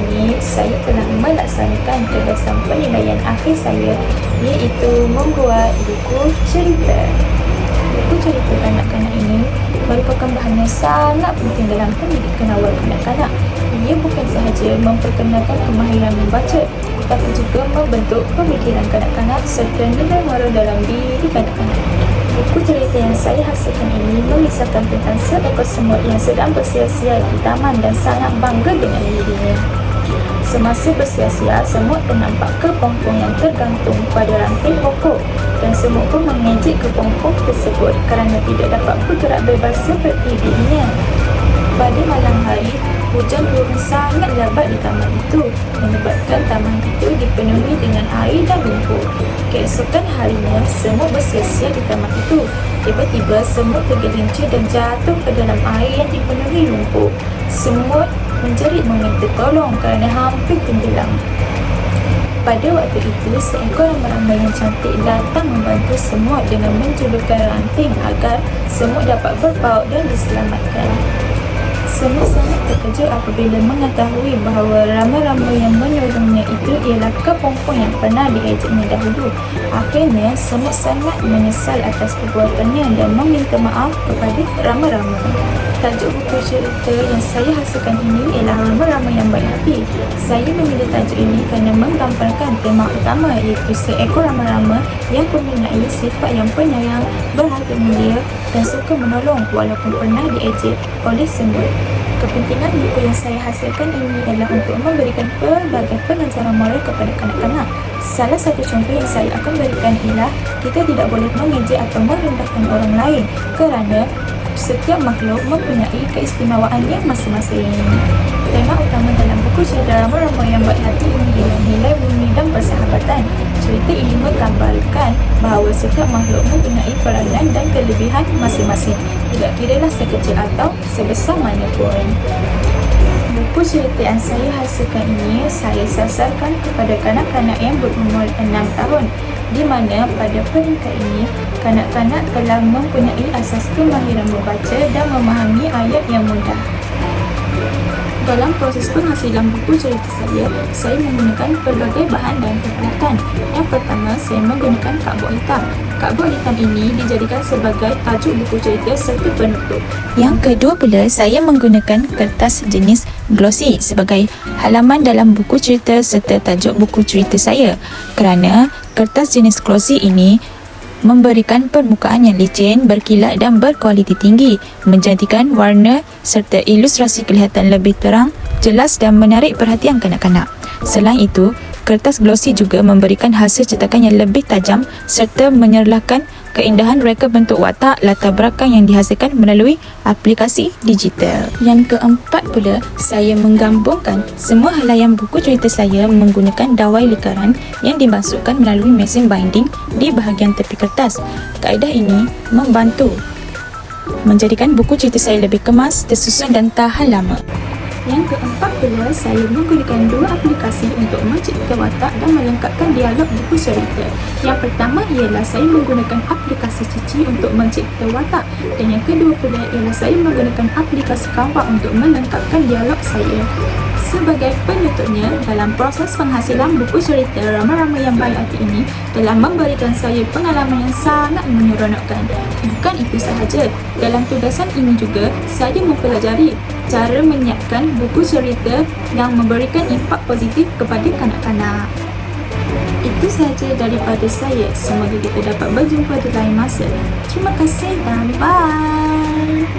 ini saya telah melaksanakan tugasan penilaian akhir saya, iaitu membuat buku cerita. Buku cerita kanak-kanak ini merupakan bahan yang sangat penting dalam pendidikan awal kanak-kanak. Ia bukan sahaja memperkenalkan kemahiran membaca, tetapi juga membentuk pemikiran kanak-kanak serta nilai moral dalam diri kanak-kanak. Buku cerita yang saya hasilkan ini mengisahkan tentang seekor semut yang sedang bersia-sia di taman dan sangat bangga dengan dirinya. Semasa bersia-sia, semut ternampak kepompong yang tergantung pada ranting pokok dan semut pun mengejek kepompong tersebut kerana tidak dapat bergerak bebas seperti dirinya. Pada malam hari, hujan turun sangat lebat di taman itu, menyebabkan taman itu dipenuhi dengan air dan lumpur. Keesokan harinya, semut bersia-sia di taman itu. Tiba-tiba, semut tergelincir dan jatuh ke dalam air yang dipenuhi lumpur. Semut menjerit meminta tolong kerana hampir tenggelam. Pada waktu itu, seekor rama-rama yang cantik datang membantu semut dengan menjulurkan ranting agar semut dapat berpaut dan diselamatkan. Semut sangat terkejut apabila mengetahui bahawa rama-rama yang menolongnya itu ialah kepompong yang pernah diejeknya dahulu. Akhirnya, semut sangat menyesal atas perbuatannya dan meminta maaf kepada rama-rama. Tajuk buku cerita yang saya hasilkan ini ialah Rama-Rama yang Baik Hati. Saya memilih tajuk ini kerana menggambarkan tema utama, iaitu seekor rama-rama yang mempunyai sifat yang penyayang, berharga mulia dan suka menolong walaupun pernah diejek oleh semut. Kepentingan buku yang saya hasilkan ini adalah untuk memberikan pelbagai pengajaran moral kepada kanak-kanak. Salah satu contoh yang saya akan berikan ialah kita tidak boleh mengejek atau merendahkan orang lain kerana setiap makhluk mempunyai keistimewaannya masing-masing. Tema utama dalam buku cerita Rama-Rama yang Baik Hati ini ialah nilai bumi dan persahabatan. Cerita ini menggambarkan bahawa setiap makhluk mempunyai peranan dan kelebihan masing-masing, tidak kiralah sekecil atau sebesar mana pun. Buku cerita yang saya hasilkan ini saya sasarkan kepada kanak-kanak yang berumur 6 tahun, di mana pada peringkat ini kanak-kanak telah mempunyai asas kemahiran membaca dan memahami ayat yang mudah. Dalam proses penghasilan buku cerita saya menggunakan pelbagai bahan dan peralatan. Yang pertama, saya menggunakan cardboard hitam. Cardboard hitam ini dijadikan sebagai tajuk buku cerita serta penutup. Yang kedua pula, saya menggunakan kertas jenis glossy sebagai halaman dalam buku cerita serta tajuk buku cerita saya. Kerana kertas jenis glossy ini memberikan permukaan yang licin, berkilat dan berkualiti tinggi, menjadikan warna serta ilustrasi kelihatan lebih terang, jelas dan menarik perhatian kanak-kanak. Selain itu, kertas glossy juga memberikan hasil cetakan yang lebih tajam serta menyerlahkan keindahan reka bentuk watak latar belakang yang dihasilkan melalui aplikasi digital. Yang keempat pula, saya menggabungkan semua helaian buku cerita saya menggunakan dawai likaran yang dimasukkan melalui mesin binding di bahagian tepi kertas. Kaedah ini membantu menjadikan buku cerita saya lebih kemas, tersusun dan tahan lama. Yang keempat pula, saya menggunakan dua aplikasi untuk mencipta watak dan melengkapkan dialog buku cerita. Yang pertama ialah saya menggunakan aplikasi Cici untuk mencipta watak, dan yang kedua pula ialah saya menggunakan aplikasi Canva untuk melengkapkan dialog saya. Sebagai penutupnya, dalam proses penghasilan buku cerita Rama-Rama yang Baik Hati ini telah memberikan saya pengalaman yang sangat menyeronokkan. Bukan itu sahaja, dalam tugasan ini juga saya mempelajari cara menyiapkan buku cerita yang memberikan impak positif kepada kanak-kanak. Itu sahaja daripada saya. Semoga kita dapat berjumpa di lain masa. Terima kasih dan bye.